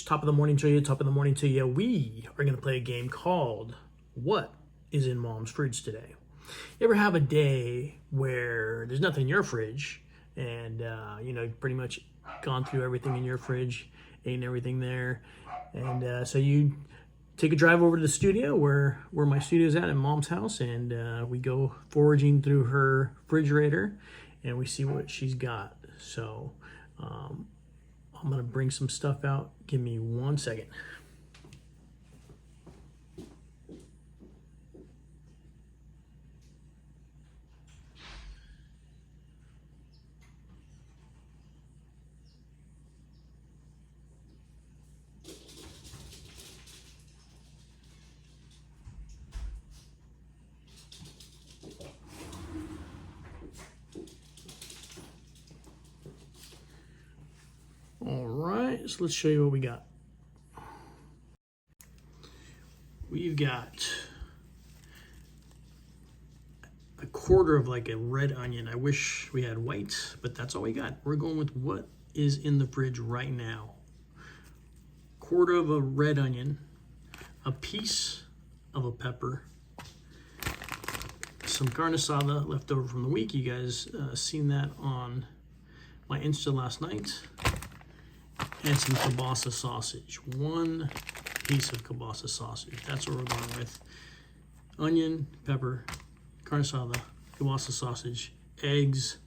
Top of the morning to you, top of the morning to you. We are going to play a game called What is in Mom's Fridge Today? You ever have a day where there's nothing in your fridge and, you've pretty much gone through everything in your fridge, eaten everything there, and so you take a drive over to the studio where my studio is at in Mom's house, and we go foraging through her refrigerator and we see what she's got. So I'm gonna bring some stuff out. Give me 1 second. All right, so let's show you what we got. We've got a quarter of like a red onion. I wish we had white, but that's all we got. We're going with what is in the fridge right now. Quarter of a red onion, a piece of a pepper, some carne asada left over from the week. You guys seen that on my Insta last night. And some kielbasa sausage. One piece of kielbasa sausage. That's what we're going with. Onion, pepper, carne asada, kielbasa sausage, eggs.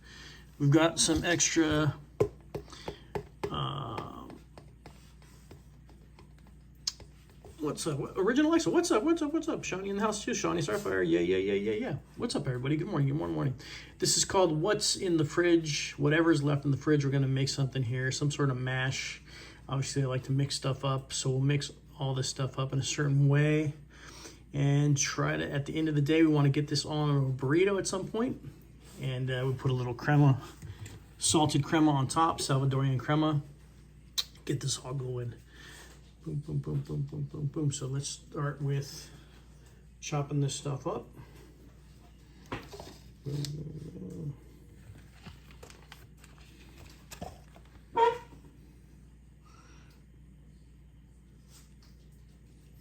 We've got some extra what's up? Original Alexa, what's up? Shawnee in the house too. Shawnee Starfire. Yeah. What's up, everybody? Good morning. This is called What's in the Fridge. Whatever's left in the fridge, we're gonna make something here, some sort of mash. Obviously, I like to mix stuff up, so we'll mix all this stuff up in a certain way and try to, at the end of the day, we want to get this on a burrito at some point. And we put a little crema, salted crema on top, Salvadorian crema. Get this all going. Boom. So let's start with chopping this stuff up.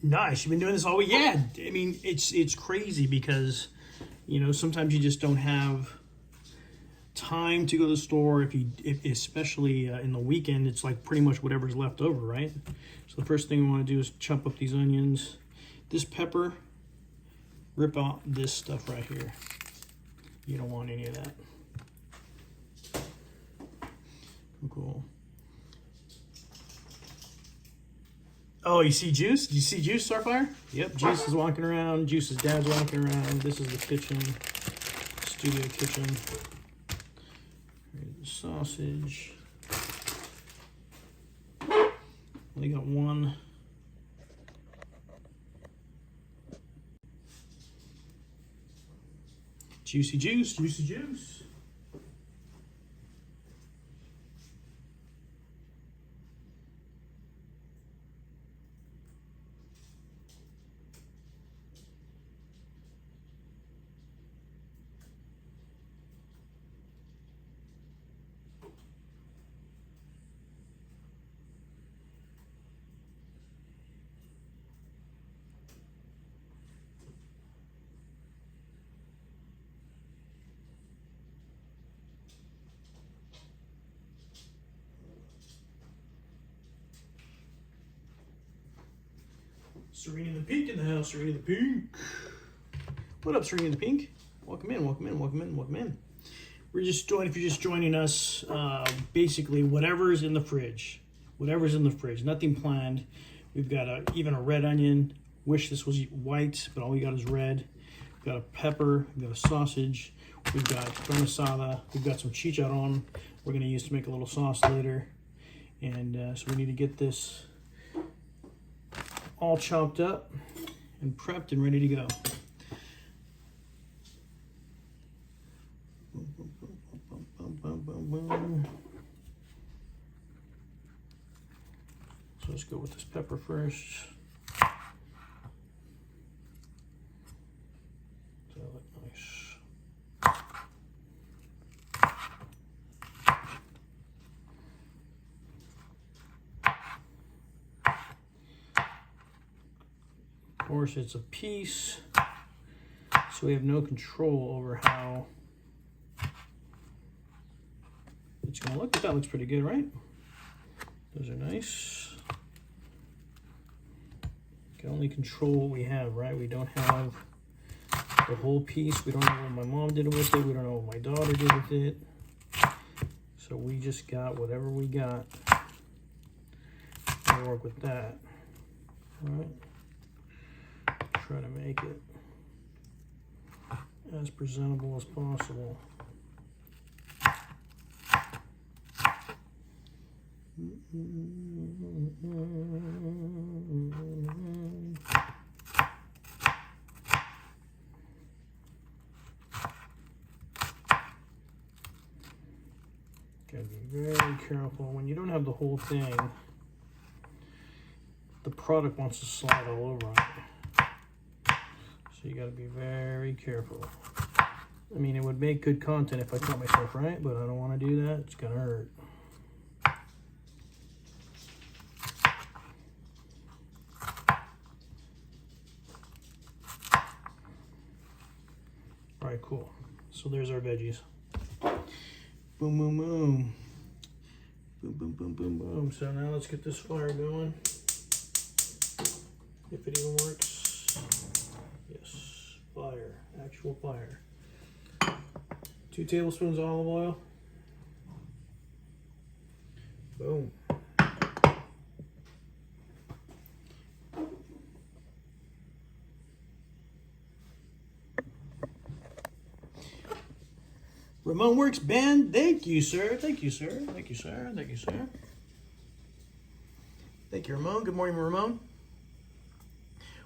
Nice. You've been doing this all week? Yeah. I mean, it's crazy because, sometimes you just don't have time to go to the store. If especially in the weekend, it's like pretty much whatever's left over, right? So the first thing we want to do is chop up these onions. This pepper, rip out this stuff right here. You don't want any of that. Cool. Oh, you see Juice? Do you see Juice, Starfire? Yep, Juice is walking around. Juice's dad's walking around. This is the kitchen, studio kitchen. Here's the sausage. Only got one. Juicy Juice. Serena the Pink in the house. Serena the Pink. What up, Serena the Pink? Welcome in. We're just joining. If you're just joining us, basically whatever's in the fridge. Nothing planned. We've got even a red onion. Wish this was white, but all we got is red. We've got a pepper. We've got a sausage. We've got carne asada. We've got some chicharon we're going to use to make a little sauce later. And so we need to get this all chopped up and prepped and ready to go. So let's go with this pepper first. That'll look nice. course, it's a piece, so we have no control over how it's going to look. But that looks pretty good, right? Those are nice. We can only control what we have, right? We don't have the whole piece. We don't know what my mom did with it. We don't know what my daughter did with it. So we just got whatever we got. We'll work with that. All right. Try to make it as presentable as possible. Gotta be very careful. When you don't have the whole thing, the product wants to slide all over on you. So you gotta be very careful. I mean, it would make good content if I cut myself right, but I don't want to do that. It's gonna hurt. All right, cool. So there's our veggies. Boom, boom, boom. Boom, boom, boom, boom, boom. So now let's get this fire going. If it even works. Yes, fire, actual fire. 2 tablespoons olive oil. Boom. Ramon Works Band, thank you, sir. Thank you, sir. Thank you, sir. Thank you, sir. Thank you, Ramon. Good morning, Ramon.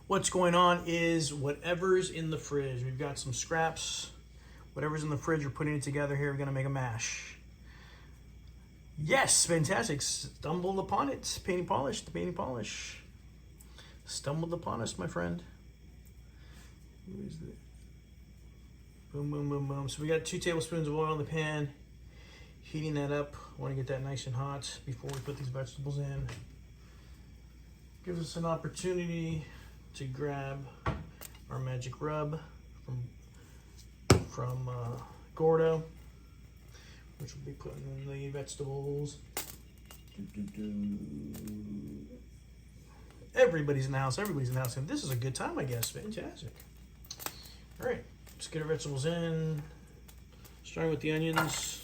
What's going on is whatever's in the fridge. We've got some scraps. Whatever's in the fridge, we're putting it together here. We're going to make a mash. Yes, fantastic. Stumbled upon it. Painting polish, the painting polish. Stumbled upon us, my friend. Who is it? Boom, boom, boom, boom. So we got 2 tablespoons of oil in the pan. Heating that up. I want to get that nice and hot before we put these vegetables in. Gives us an opportunity to grab our magic rub from Gordo, which we'll be putting in the vegetables. Everybody's in the house. Everybody's in the house. And this is a good time, I guess. Fantastic. All right. Let's get our vegetables in, starting with the onions.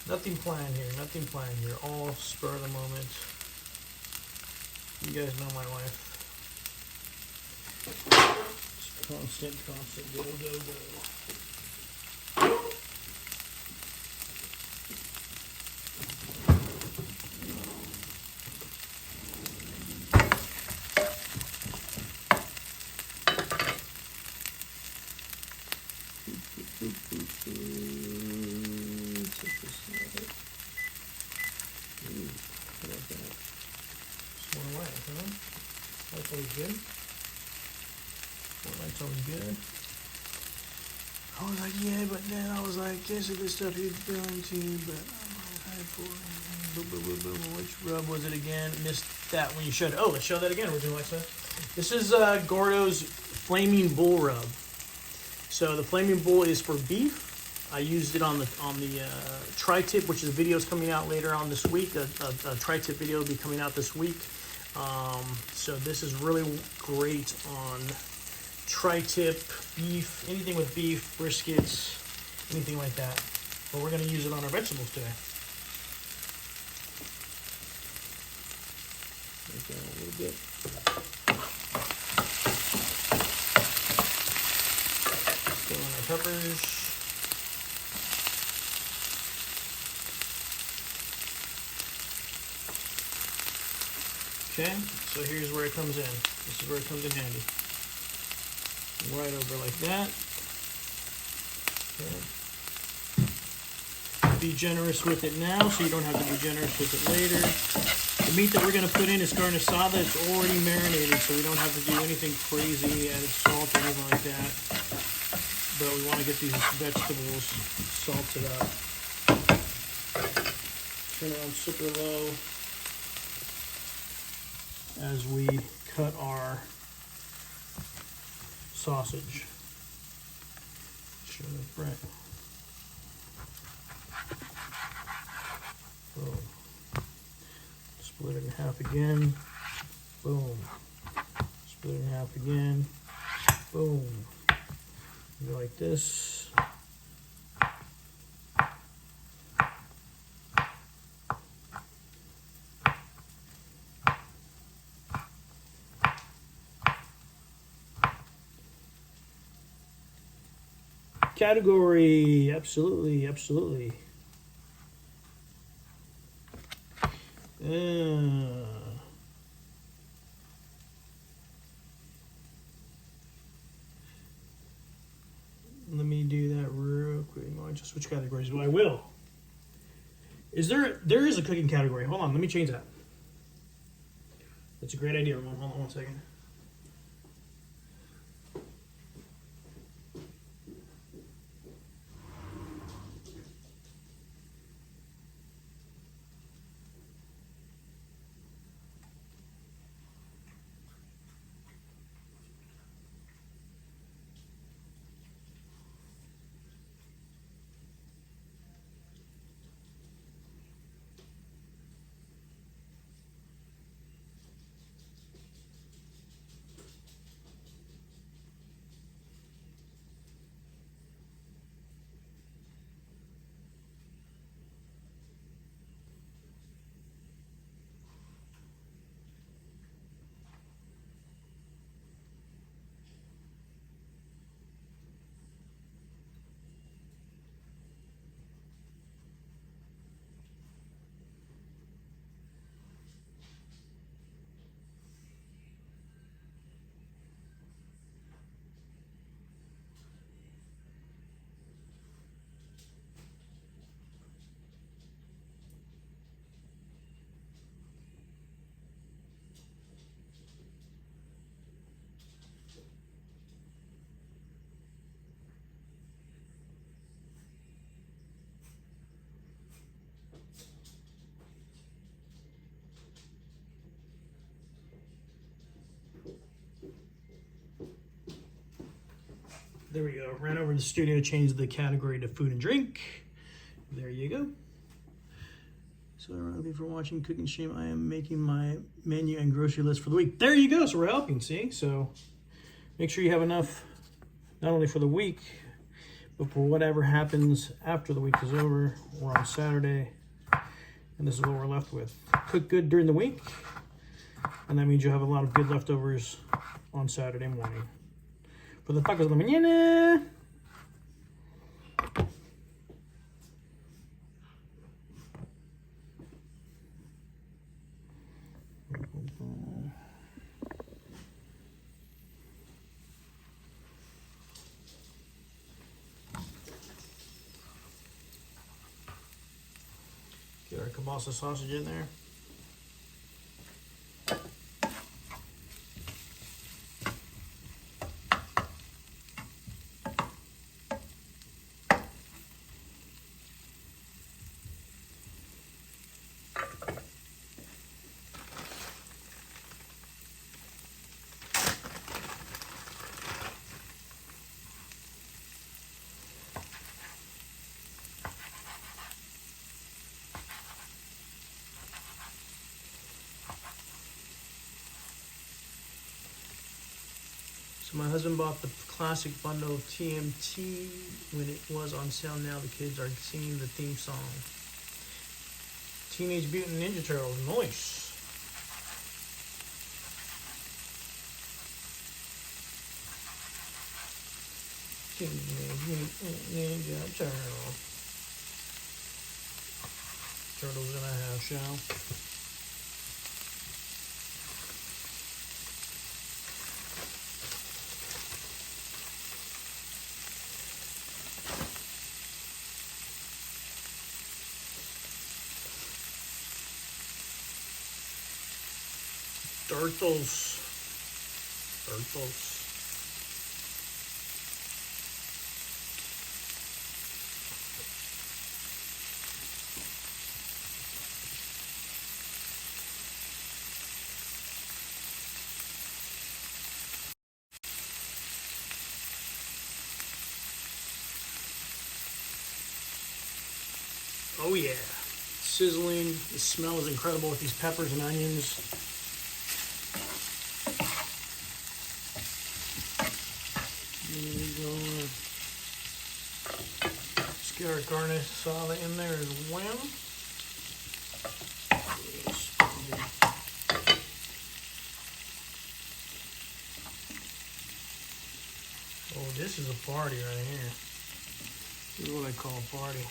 Nothing planned here, nothing planned here, all spur of the moment. You guys know my wife. It's constant, go, go, go. Good. Well, that's always good. I was like, yeah, but then I was like, this is the stuff you're doing to you, but which rub was it again? Missed that when you showed it. Oh, let's show that again. Original Alexa. This is Gordo's Flaming Bull rub. So the Flaming Bull is for beef. I used it on the tri-tip, which is videos coming out later on this week. A tri-tip video will be coming out this week. So this is really great on tri-tip, beef, anything with beef, briskets, anything like that. But we're going to use it on our vegetables today. Break down a little bit. Throw in our peppers. Okay, so here's where it comes in. This is where it comes in handy. Right over like that. Okay. Be generous with it now, so you don't have to be generous with it later. The meat that we're going to put in is Carne Asada. It's already marinated, so we don't have to do anything crazy, added salt or anything like that. but we want to get these vegetables salted up. Turn it on super low as we cut our sausage. Show it right. Boom. Split it in half again. Boom. Split it in half again. Boom. Go like this. Category, absolutely, absolutely. Let me do that real quick. No, I just switch categories. Well, I will. There is a cooking category. Hold on, let me change that. That's a great idea, Ramon. Hold on one second. There we go. Ran over to the studio, changed the category to food and drink. There you go. So thank you for watching Cooking Stream. I am making my menu and grocery list for the week. There you go. So we're helping, see? So make sure you have enough, not only for the week, but for whatever happens after the week is over. We're on Saturday, and this is what we're left with. Cook good during the week, and that means you'll have a lot of good leftovers on Saturday morning. For the tacos de la mañana. Get our kielbasa sausage in there. So my husband bought the classic bundle of TMT when it was on sale. Now the kids are singing the theme song. Teenage Mutant Ninja Turtles, nice. Teenage Mutant Ninja Turtles. Turtles in a house shell. Turtles. Turtles. Oh yeah, sizzling. The smell is incredible with these peppers and onions. Let's get our Carne Asada in there as well. Oh, this is a party right here. This is what I call a party.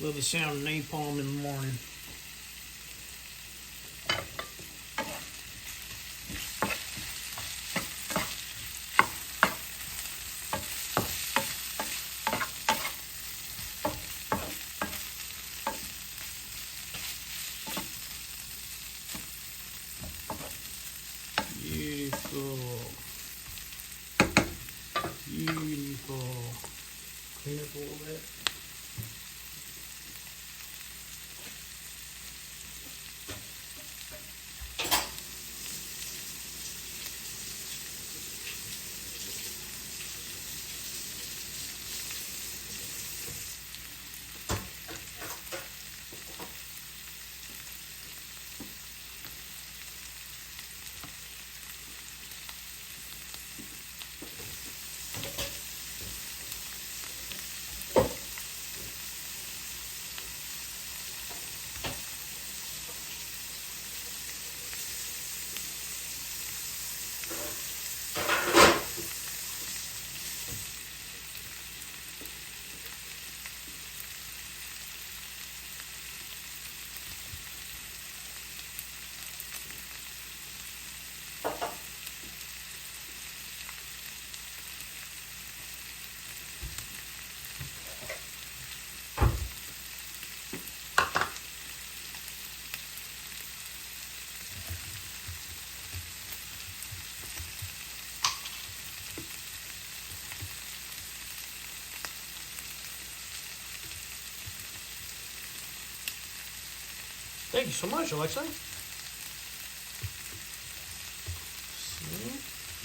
Love the sound of napalm in the morning. Beautiful. Beautiful. Clean it up a little bit. Thank you so much, Alexa. See?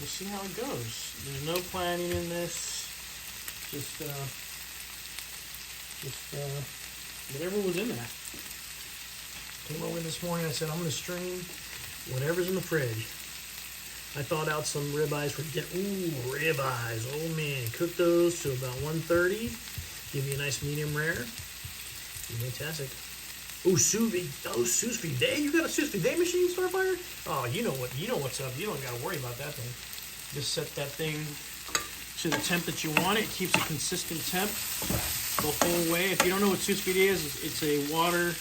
We'll see how it goes. There's no planning in this. Just whatever was in there. Came over this morning. I said I'm gonna stream whatever's in the fridge. I thawed out some ribeyes for dinner. Ooh, ribeyes. Oh man, cook those to about 130. Give me a nice medium rare. Fantastic. Ooh, sous vide. Oh, sous vide. You got a sous vide machine, Starfire? Oh, you know what's up. You don't got to worry about that thing. Just set that thing to the temp that you want it. It keeps a consistent temp the whole way. If you don't know what sous vide is, it's a water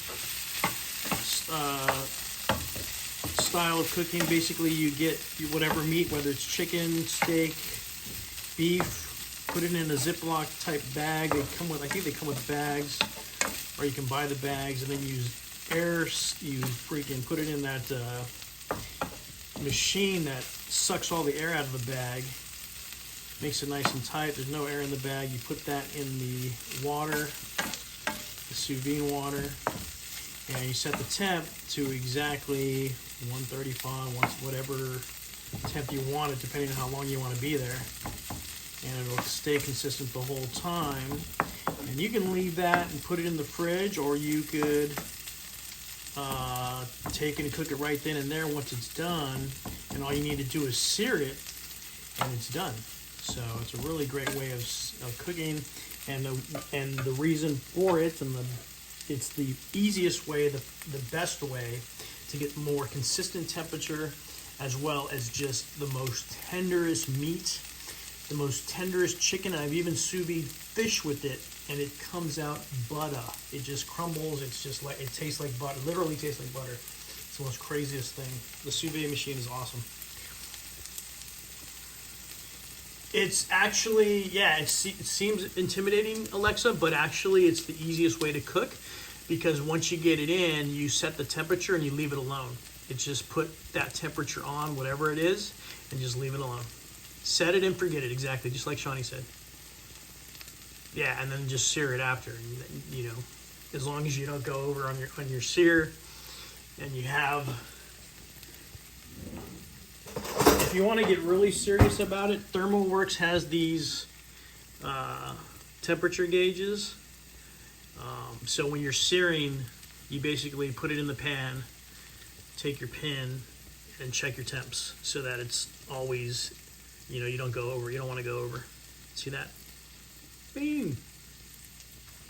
style of cooking. Basically, you get whatever meat, whether it's chicken, steak, beef, put it in a Ziploc type bag. They come with, I think they come with bags. Or you can buy the bags and then use air. You freaking put it in that machine that sucks all the air out of the bag, makes it nice and tight. There's no air in the bag. You put that in the water, the sous vide water, and you set the temp to exactly 135, whatever temp you want it, depending on how long you want to be there. And it'll stay consistent the whole time. And you can leave that and put it in the fridge, or you could take it and cook it right then and there once it's done. And all you need to do is sear it, and it's done. So it's a really great way of cooking, and the reason for it, and it's the easiest way, the best way to get more consistent temperature, as well as just the most tenderest meat, the most tenderest chicken. I've even sous vide fish with it, and it comes out butter. It just crumbles. It's just like, it tastes like butter. Literally tastes like butter. It's the most craziest thing. The sous vide machine is awesome. It's actually, yeah, it seems intimidating, Alexa, but actually it's the easiest way to cook, because once you get it in, you set the temperature and you leave it alone. It's just put that temperature on, whatever it is, and just leave it alone. Set it and forget it, exactly, just like Shawnee said. Yeah, and then just sear it after. And, you know, as long as you don't go over on your sear, and you have, if if you want to get really serious about it, ThermoWorks has these temperature gauges. So when you're searing, you basically put it in the pan, take your pin, and check your temps so that it's always, you don't go over. You don't want to go over. See that? Bing!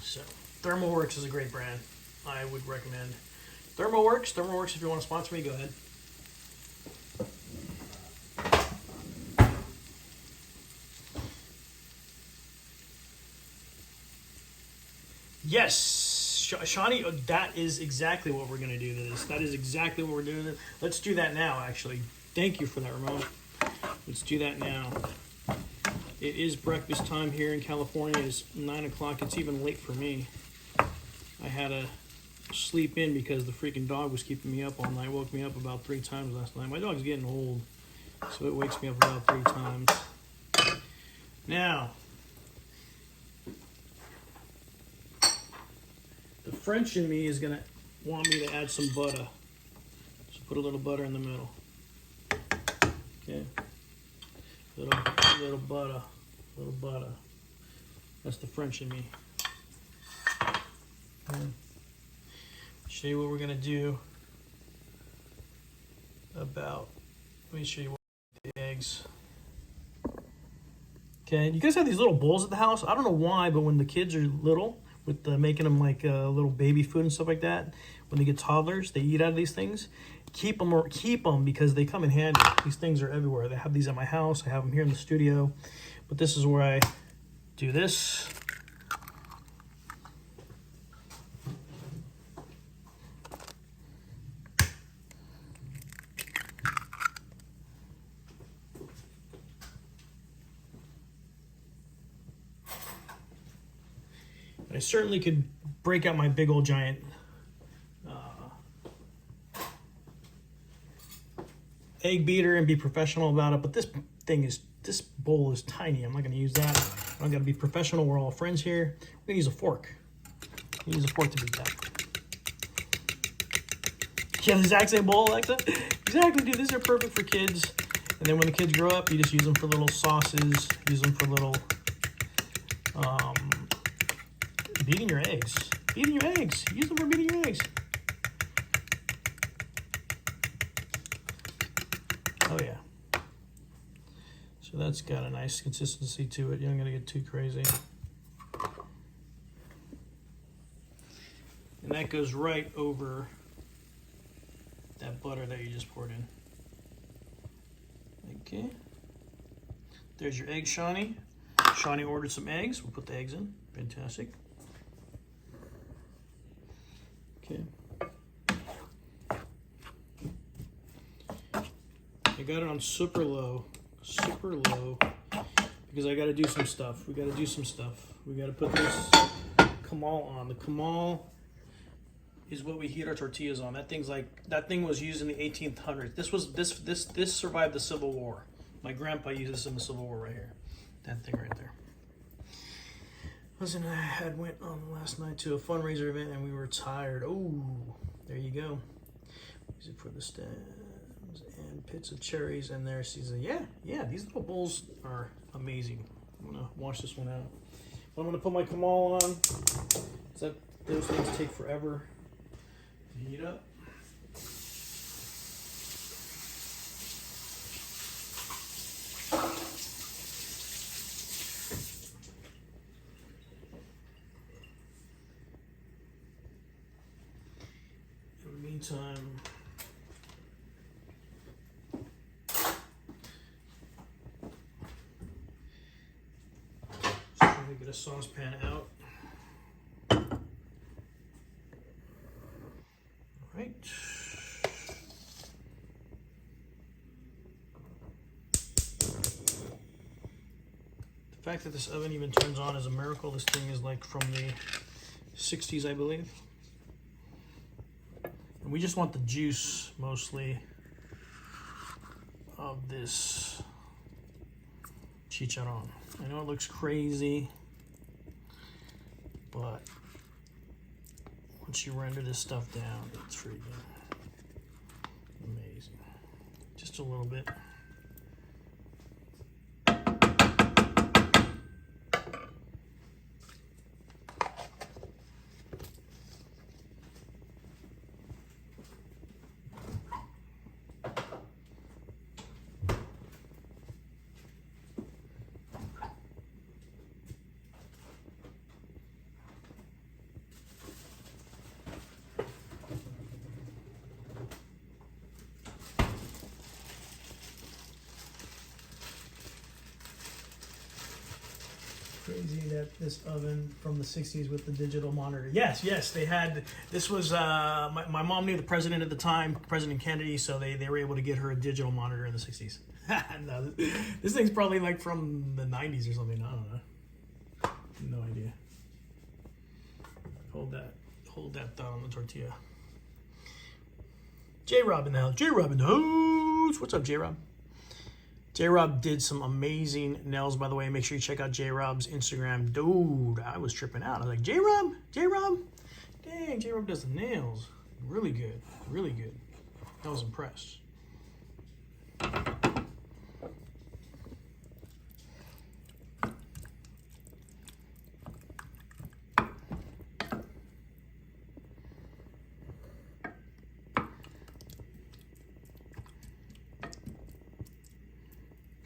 So ThermoWorks is a great brand. I would recommend ThermoWorks, if you want to sponsor me, go ahead. Yes, Shawnee, that is exactly what we're going to do to this. That is exactly what we're doing. Let's do that now, actually. Thank you for that, Ramon. Let's do that now. It is breakfast time here in California. It's 9 o'clock. It's even late for me. I had to sleep in because the freaking dog was keeping me up all night. Woke me up about 3 times last night. My dog's getting old, so it wakes me up about 3 times. Now, the French in me is going to want me to add some butter. So put a little butter in the middle. Okay. Little butter. That's the French in me. Okay. Show you what we're going to do about, let me show you what the eggs. Okay, you guys have these little bowls at the house. I don't know why, but when the kids are little, with making them like little baby food and stuff like that, when they get toddlers, they eat out of these things. Keep them because they come in handy. These things are everywhere. They have these at my house. I have them here in the studio. But this is where I do this. I certainly could break out my big old giant egg beater and be professional about it, but this bowl is tiny. I'm not going to use that. I'm going to be professional. We're all friends here. We're going to use a fork. Use a fork to beat that. You have the exact same bowl, Alexa? Exactly, dude. These are perfect for kids. And then when the kids grow up, you just use them for little sauces. Use them for little beating your eggs. Beating your eggs. Use them for beating your eggs. Oh yeah. So that's got a nice consistency to it. You're not going to get too crazy. And that goes right over that butter that you just poured in. Okay. There's your egg, Shawnee. Shawnee ordered some eggs. We'll put the eggs in. Fantastic. Okay. I got it on super low, because I got to do some stuff. We got to do some stuff. We got to put this Comal on. The Comal is what we heat our tortillas on. That thing was used in the 1800s. This survived the Civil War. My grandpa used this in the Civil War right here. That thing right there. Listen, I went on last night to a fundraiser event and we were tired. Oh, there you go. Use it for the stems and pits of cherries and their season. Yeah, these little bowls are amazing. I'm gonna wash this one out. I'm gonna put my Comal on. Those things take forever to heat up. In the meantime, just trying to get a saucepan out. Right. The fact that this oven even turns on is a miracle. This thing is like from the 60s, I believe. And we just want the juice mostly of this Chicharon. I know it looks crazy, but once you render this stuff down, it's freaking amazing. Just a little bit. crazy that this oven from the 60s with the digital monitor. Yes, they had, this was, my mom knew the president at the time, President Kennedy, so they were able to get her a digital monitor in the 60s. No, this thing's probably like from the 90s or something, I don't know. No idea. Hold that thought on the tortilla. J-Rob in the house. J-Rob in the house. What's up, J-Rob? J-Rob did some amazing nails, by the way. Make sure you check out J-Rob's Instagram. Dude, I was tripping out. I was like, J-Rob? J-Rob? Dang, J-Rob does the nails. Really good. Really good. I was impressed.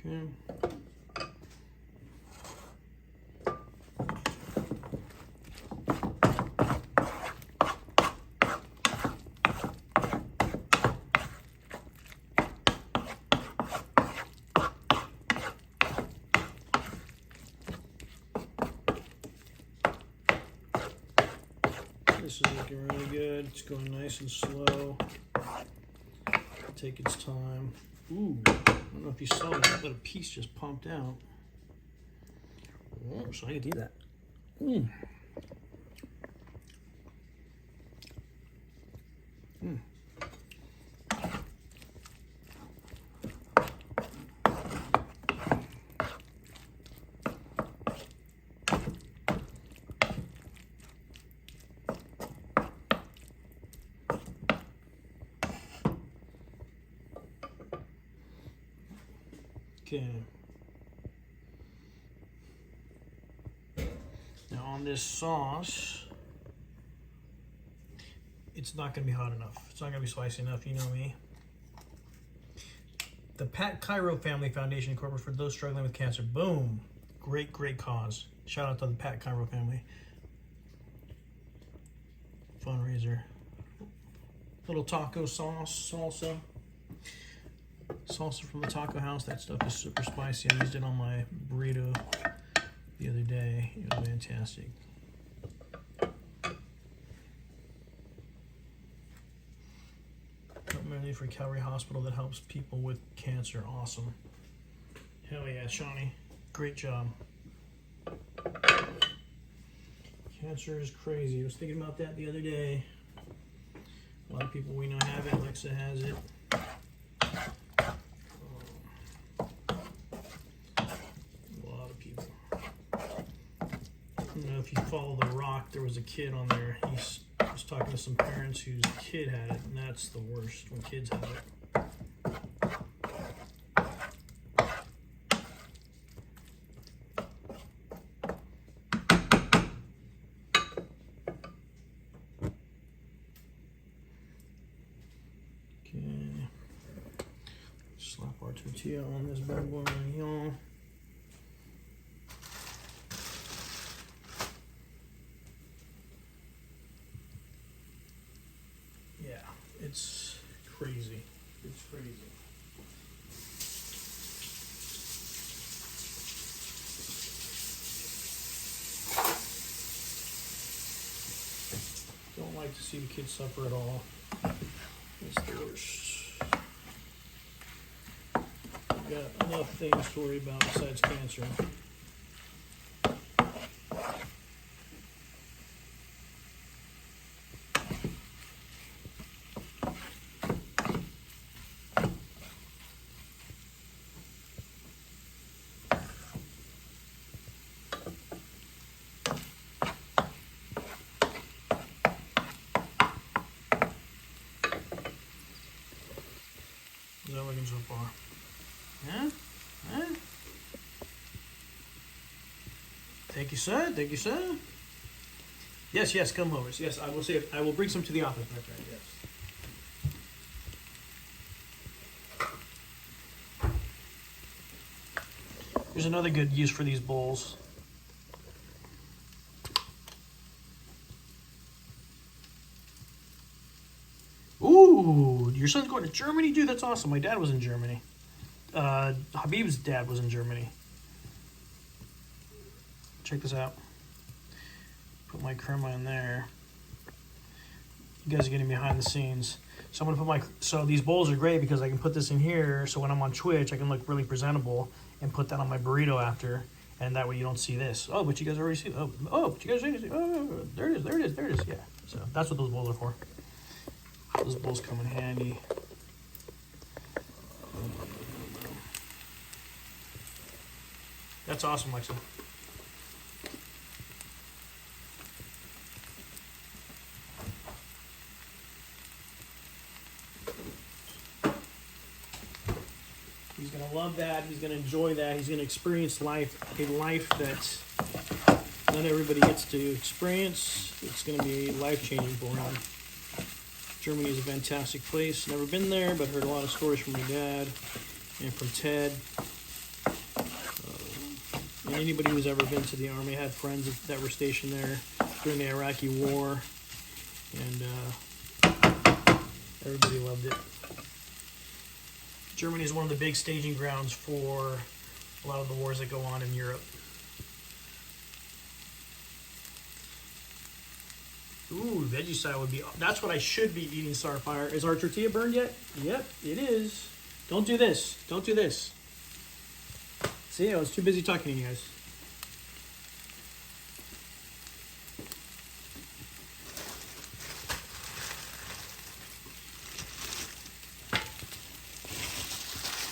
Okay. This is looking really good. It's going nice and slow. Take its time. Ooh, I don't know if you saw that little piece just pumped out. Oh, so I can do that. Mm. Mm. Okay. Now on this sauce, it's not going to be hot enough. It's not going to be spicy enough, you know me. The Pat Cairo Family Foundation Incorporated for those struggling with cancer. Boom. Great, great cause. Shout out to the Pat Cairo family. Fundraiser. Little taco sauce, salsa. Salsa from the taco house. That stuff is super spicy. I used it on my burrito the other day. It was fantastic. Primarily for Calvary Hospital that helps people with cancer. Awesome. Hell yeah, Shawnee. Great job. Cancer is crazy. I was thinking about that the other day. A lot of people we know have it. Alexa has it. If you follow The Rock, there was a kid on there. He was talking to some parents whose kid had it, and that's the worst when kids have it. Okay. Slap our tortilla on this bad boy right here. It's crazy. It's crazy. Don't like to see the kids suffer at all. It's the worst. We've got enough things to worry about besides cancer. How's that looking so far? Yeah? Huh? Thank you, sir. Thank you, sir. Yes, yes, come over. Yes, I will say it. I will bring some to the office. That's right, yes. Here's another good use for these bowls. Ooh, your son's going to Germany? Dude, that's awesome. My dad was in Germany. Habib's dad was in Germany. check this out. Put my crema in there. You guys are getting behind the scenes. So I'm gonna put so these bowls are great because I can put this in here, so when I'm on Twitch, I can look really presentable and put that on my burrito after, and that way you don't see this. Oh, but you guys already see, but you guys already see, oh, there it is, yeah. So that's what those bowls are for. Those bowls come in handy. That's awesome, Lexa. He's going to love that. He's going to enjoy that. He's going to experience life, a life that not everybody gets to experience. It's going to be life-changing for him. Germany is a fantastic place. Never been there, but heard a lot of stories from my dad and from Ted. And anybody who's ever been to the Army, I had friends that were stationed there during the Iraqi War, and everybody loved it. Germany is one of the big staging grounds for a lot of the wars that go on in Europe. Ooh, veggie style would be, that's what I should be eating, Starfire. Is our tortilla burned yet? Yep, it is. Don't do this. Don't do this. See, I was too busy talking to you guys.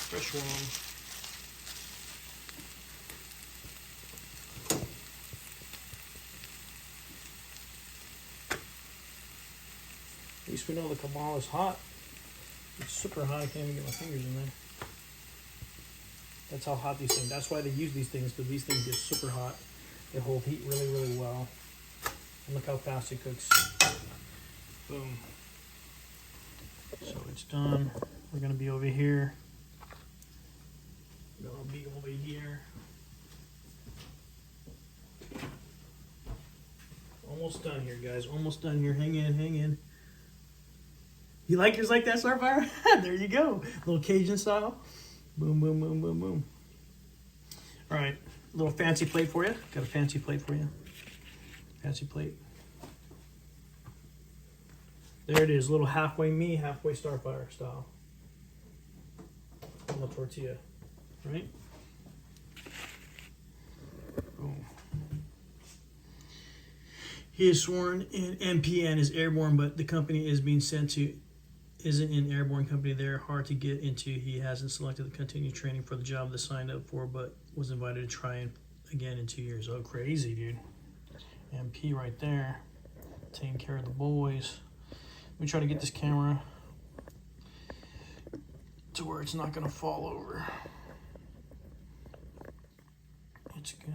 Fresh one. At least we know the Comal is hot. It's super hot. I can't even get my fingers in there. That's how hot these things. That's why they use these things, because these things get super hot. They hold heat really, really well. And look how fast it cooks. Boom. So it's done. We're gonna be over here. We're gonna be over here. Almost done here, guys. Almost done here. Hang in, hang in. You like yours like that, Starfire? There you go. Little Cajun style. Boom, boom, boom, boom, boom. All right, little fancy plate for you. Got a fancy plate for you. Fancy plate. There it is, little halfway me, halfway Starfire style. On the tortilla, right? Boom. He is sworn in MPN is airborne, but the company is being sent to isn't an airborne company. They're hard to get into. He hasn't selected the continued training for the job they signed up for, but was invited to try it again in 2 years. Oh, crazy, dude. MP right there. Taking care of the boys. Let me try to get this camera to where it's not going to fall over. It's good.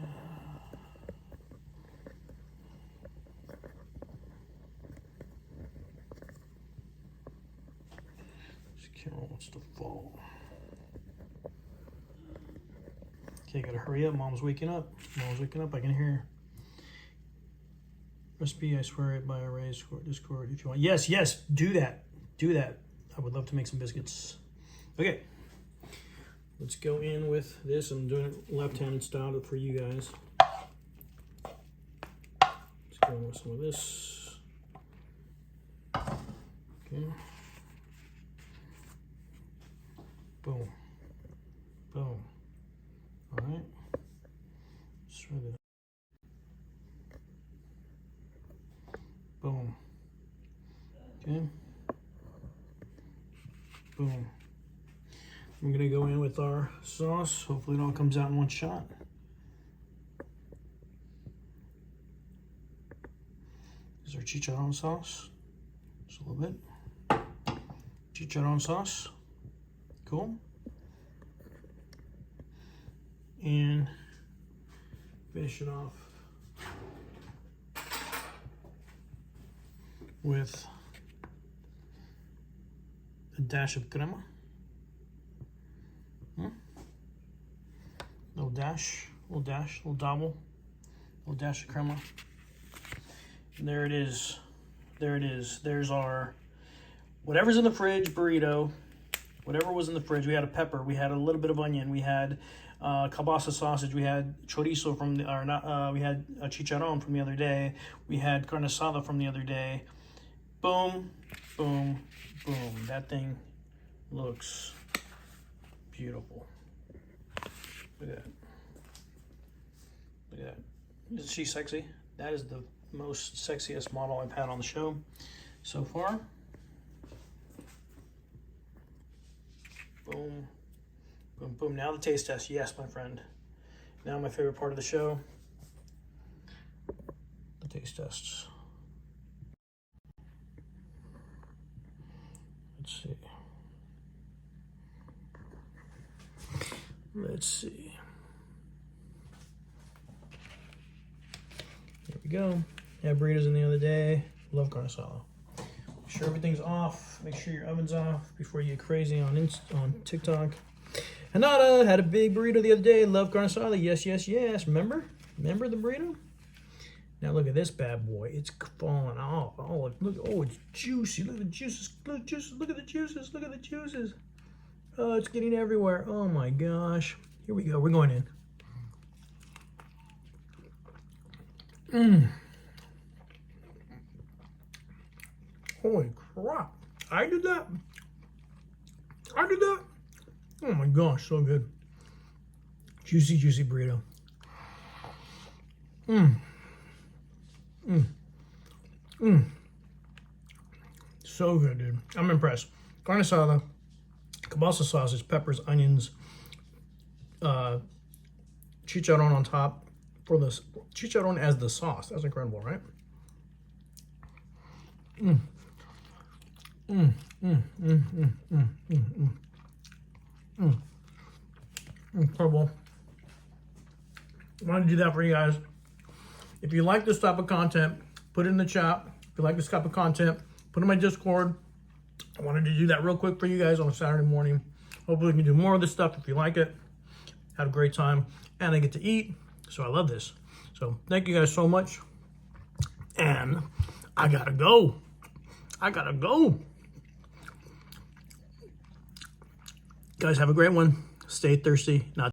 Camera wants to fall. Okay, gotta hurry up. Mom's waking up. Mom's waking up. I can hear her. Recipe, I swear it by array Discord if you want. Yes, yes, do that. Do that. I would love to make some biscuits. Okay. Let's go in with this. I'm doing it left-handed style for you guys. Let's go in with some of this. Okay. Boom. Boom. All right. Let's try this. Boom. Okay. Boom. I'm going to go in with our sauce. Hopefully it all comes out in one shot. This is our Chicharon sauce. Just a little bit. Chicharon sauce. Cool. And finish it off with a dash of crema. Little dash, little dabble, little dash of crema. And there it is. There it is. There's our whatever's in the fridge burrito. Whatever was in the fridge. We had a pepper, we had a little bit of onion, we had kielbasa sausage. We had chorizo from the, or not. We had a chicharon from the other day. We had carne asada from the other day. Boom, boom, boom. That thing looks beautiful. Look at that. Look at that. Isn't she sexy? That is the most sexiest model I've had on the show so far. Boom, boom, boom. Now the taste test. Yes, my friend. Now my favorite part of the show. The taste tests. Let's see. Let's see. There we go. Had burritos in the other day. Love carne asada. Make sure everything's off. Make sure your oven's off before you get crazy on TikTok. Hanada had a big burrito the other day. Love carne asada. Yes, yes, yes. Remember? Remember the burrito? Now look at this bad boy. It's falling off. Oh, look. Oh, it's juicy. Look at the juices. Look at the juices. Look at the juices. Look at the juices. Oh, it's getting everywhere. Oh my gosh. Here we go. We're going in. Holy crap. I did that. I did that. Oh my gosh, so good. Juicy, juicy burrito. So good, dude. I'm impressed. Carne asada, kielbasa sausage, peppers, onions, chicharon on top for the chicharon as the sauce. That's incredible, right? Incredible. I wanted to do that for you guys. If you like this type of content, put it in the chat. If you like this type of content, put it in my Discord. I wanted to do that real quick for you guys on a Saturday morning. Hopefully we can do more of this stuff if you like it. Have a great time. And I get to eat. So I love this. So thank you guys so much. And I gotta go. I gotta go. Guys, have a great one. Stay thirsty. Not